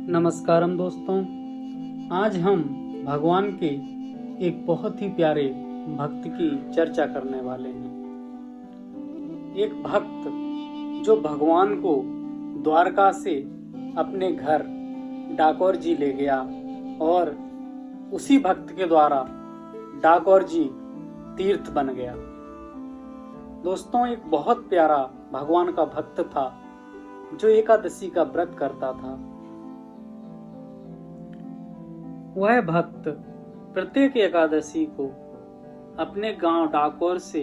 नमस्कारम दोस्तों, आज हम भगवान के एक बहुत ही प्यारे भक्त की चर्चा करने वाले हैं। एक भक्त जो भगवान को द्वारका से अपने घर डाकोर जी ले गया और उसी भक्त के द्वारा डाकोर जी तीर्थ बन गया। दोस्तों, एक बहुत प्यारा भगवान का भक्त था जो एकादशी का व्रत करता था। वह भक्त प्रत्येक एकादशी को अपने गांव डाकोर से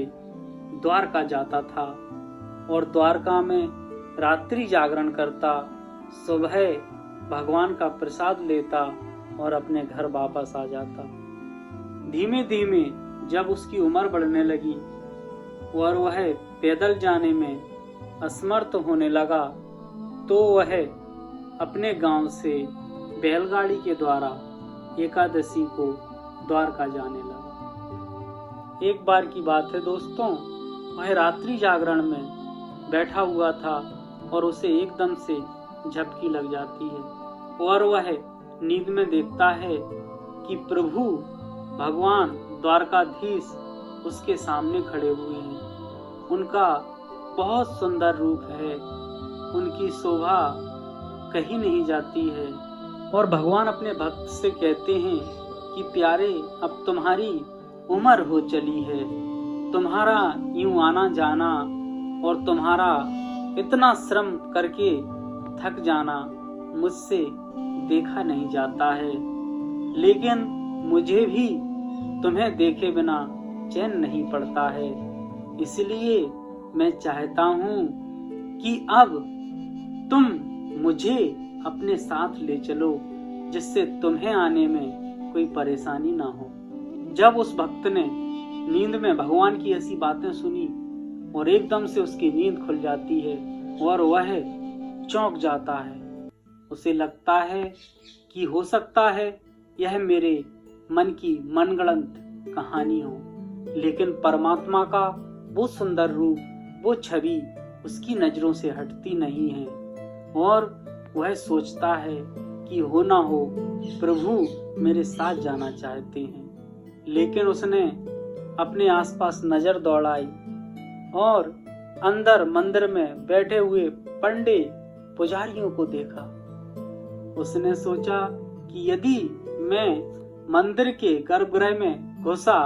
द्वारका जाता था और द्वारका में रात्रि जागरण करता, सुबह भगवान का प्रसाद लेता और अपने घर वापस आ जाता। धीमे धीमे जब उसकी उम्र बढ़ने लगी और वह पैदल जाने में असमर्थ होने लगा तो वह अपने गांव से बैलगाड़ी के द्वारा एकादशी को द्वारका जाने लगा। एक बार की बात है दोस्तों, वह रात्रि जागरण में बैठा हुआ था और उसे एकदम से झपकी लग जाती है और वह नींद में देखता है कि प्रभु भगवान द्वारकाधीश उसके सामने खड़े हुए हैं। उनका बहुत सुंदर रूप है, उनकी शोभा कहीं नहीं जाती है और भगवान अपने भक्त से कहते हैं कि प्यारे, अब तुम्हारी उम्र हो चली है, तुम्हारा यूं आना जाना और तुम्हारा इतना श्रम करके थक जाना मुझसे देखा नहीं जाता है, लेकिन मुझे भी तुम्हें देखे बिना चैन नहीं पड़ता है। इसलिए मैं चाहता हूँ कि अब तुम मुझे अपने साथ ले चलो, जिससे तुम्हें आने में कोई परेशानी ना हो। जब उस भक्त ने नींद में भगवान की ऐसी बातें सुनी और एकदम से उसकी नींद खुल जाती है और वह चौंक जाता है। उसे लगता है कि हो सकता है यह मेरे मन की मनगढ़ंत कहानी हो, लेकिन परमात्मा का वो सुंदर रूप, वो छवि उसकी नजरों से हटती नहीं है और वह सोचता है कि हो ना हो प्रभु मेरे साथ जाना चाहते हैं। लेकिन उसने अपने आसपास नजर दौड़ाई और अंदर मंदिर में बैठे हुए पंडे पुजारियों को देखा। उसने सोचा कि यदि मैं मंदिर के गर्भगृह में घुसा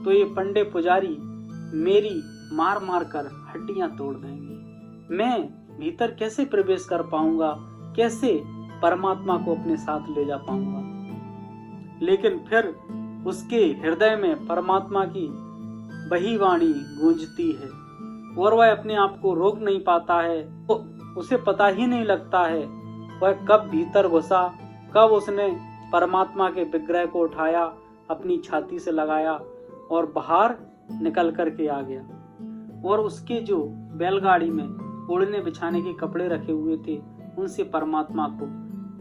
तो ये पंडे पुजारी मेरी मार मार कर हड्डियां तोड़ देंगे। मैं भीतर कैसे प्रवेश कर पाऊंगा, कैसे परमात्मा को अपने साथ ले जा पाऊंगा। लेकिन फिर उसके हृदय में परमात्मा की वही वाणी गूंजती है और वह अपने आप को रोक नहीं पाता है। तो उसे पता ही नहीं लगता है वह कब भीतर घुसा, कब उसने परमात्मा के विग्रह को उठाया, अपनी छाती से लगाया और बाहर निकल करके आ गया। और उसके जो बैलगाड़ी में ओढ़ने बिछाने के कपड़े रखे हुए थे उनसे परमात्मा को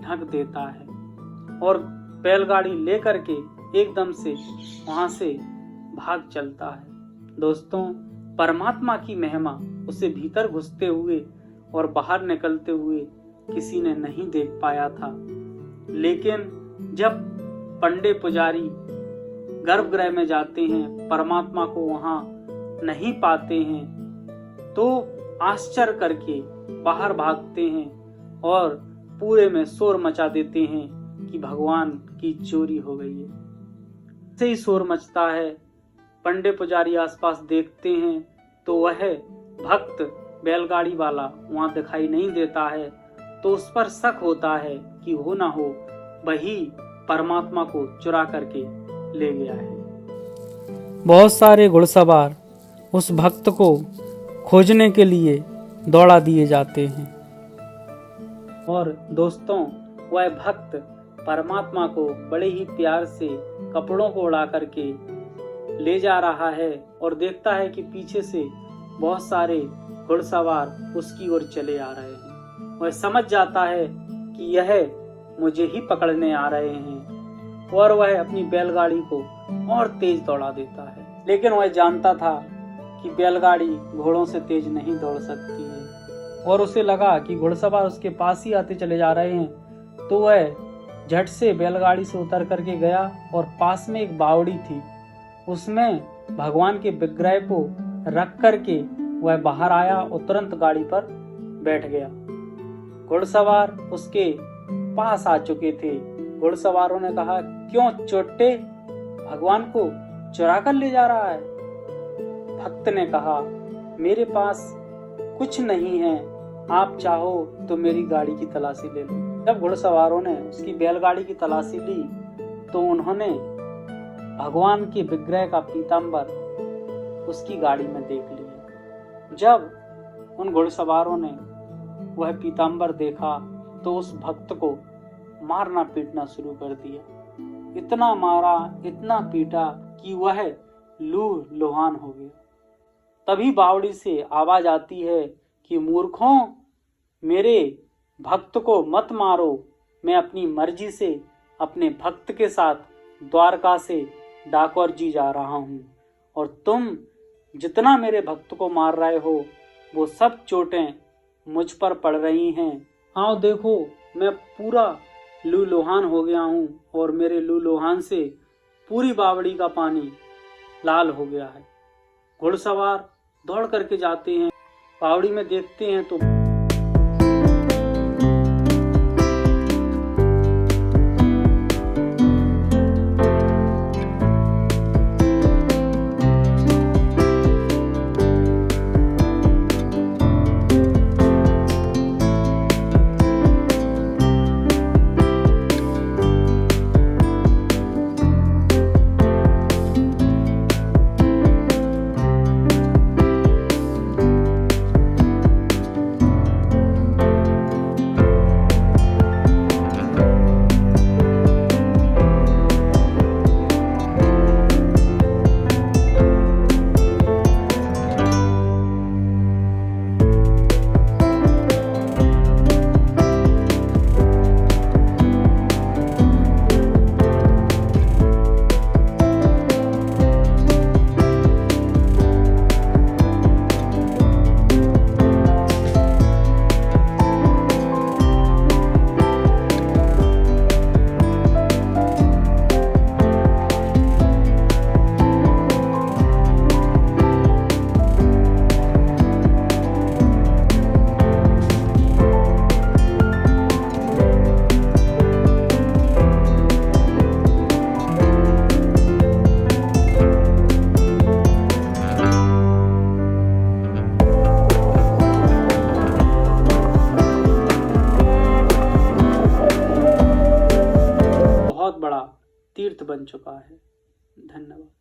ढक देता है और बैलगाड़ी लेकर के एकदम से वहां से भाग चलता है। दोस्तों, परमात्मा की महिमा उसे भीतर घुसते हुए और बाहर निकलते हुए किसी ने नहीं देख पाया था। लेकिन जब पंडे पुजारी गर्भगृह में जाते हैं, परमात्मा को वहां नहीं पाते हैं, तो आश्चर्य करके बाहर भागते हैं और पूरे में शोर मचा देते हैं कि भगवान की चोरी हो गई है। से ही शोर मचता है, पंडे पुजारी आसपास देखते हैं तो वह भक्त बैलगाड़ी वाला वहां दिखाई नहीं देता है। तो उस पर शक होता है कि हो ना हो वही परमात्मा को चुरा करके ले गया है। बहुत सारे घुड़सवार उस भक्त को खोजने के लिए दौड़ा दिए जाते हैं और दोस्तों, वह भक्त परमात्मा को बड़े ही प्यार से कपड़ों को उड़ा करके ले जा रहा है और देखता है कि पीछे से बहुत सारे घुड़सवार उसकी ओर चले आ रहे हैं। वह समझ जाता है कि यह मुझे ही पकड़ने आ रहे हैं और वह अपनी बैलगाड़ी को और तेज दौड़ा देता है। लेकिन वह जानता था कि बैलगाड़ी घोड़ों से तेज नहीं दौड़ सकती है और उसे लगा कि घुड़सवार उसके पास ही आते चले जा रहे हैं तो वह झट से बैलगाड़ी से उतर करके गया और पास में एक बावड़ी थी, उसमें भगवान के विग्रह को रख करके वह बाहर आया और तुरंत गाड़ी पर बैठ गया। घुड़सवार उसके पास आ चुके थे। घुड़सवारों ने कहा, क्यों चोटे, भगवान को चुरा कर ले जा रहा है? भक्त ने कहा, मेरे पास कुछ नहीं है, आप चाहो तो मेरी गाड़ी की तलाशी ले लो। जब घुड़सवारों ने उसकी बैलगाड़ी की तलाशी ली तो उन्होंने भगवान के विग्रह का पीताम्बर उसकी गाड़ी में देख लिया। जब उन घुड़सवारों ने वह पीताम्बर देखा तो उस भक्त को मारना पीटना शुरू कर दिया। इतना मारा, इतना पीटा कि वह लूह लुहान हो गया। तभी बावड़ी से आवाज आती है कि मूर्खों, मेरे भक्त को मत मारो, मैं अपनी मर्जी से अपने भक्त के साथ द्वारका से डाकोर जी जा रहा हूँ और तुम जितना मेरे भक्त को मार रहे हो वो सब चोटें मुझ पर पड़ रही हैं। आओ देखो, मैं पूरा लू लोहान हो गया हूँ और मेरे लू लोहान से पूरी बावड़ी का पानी लाल हो गया है। घुड़सवार दौड़ करके जाते हैं, बावड़ी में देखते हैं तो तीर्थ बन चुका है। धन्यवाद।